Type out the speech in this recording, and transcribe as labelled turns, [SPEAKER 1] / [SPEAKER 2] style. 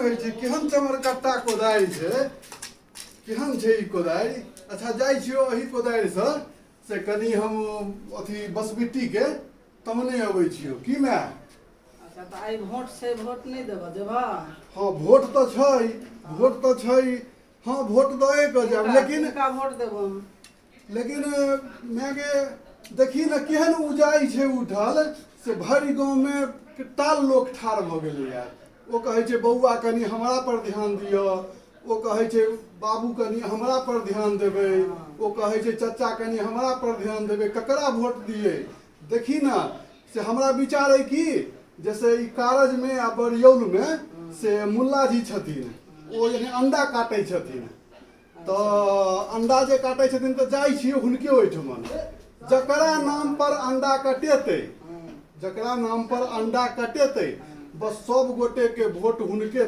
[SPEAKER 1] होइ छै केहन चमरकट्टा कोदारि छै केहन छै ई कोदारि अच्छा जाइ छियो एही कोदारिसँ से कनी हम अथी बसबिट्टीके तमने अबै छियो की माय
[SPEAKER 2] अच्छा तऽ आइ भोट छै भोट नहि देबह
[SPEAKER 1] हाँ भोट तो छै हाँ भोट दए के जाब लेकिन
[SPEAKER 2] भोट देबह
[SPEAKER 1] लेकिन मैं के देखी न केहन उजाई छै उठल से भरि गाँव में टाल लोक ठाढ़ भऽ गेलै यार ओ कहै छै बौआ कनी हमरा पर ध्यान दिअ ओ कहै छै बाबू कनी हमरा पर ध्यान देबै ओ कहै छै चचा कनी हमरा पर ध्यान देबै ककरा वोट दिए देखी न से हमरा विचार है कि जैसे ई कारज में आ बरियौल में से मुल्ला जी छथिन ओ यानी अंडा काटै छथिन तो अंडा जे काटै छथिन तऽ जाइ छियै हुनके ओहिठमन जकरा नाम पर अंडा कटेतै बस सब गोटे के वोट हुनके दे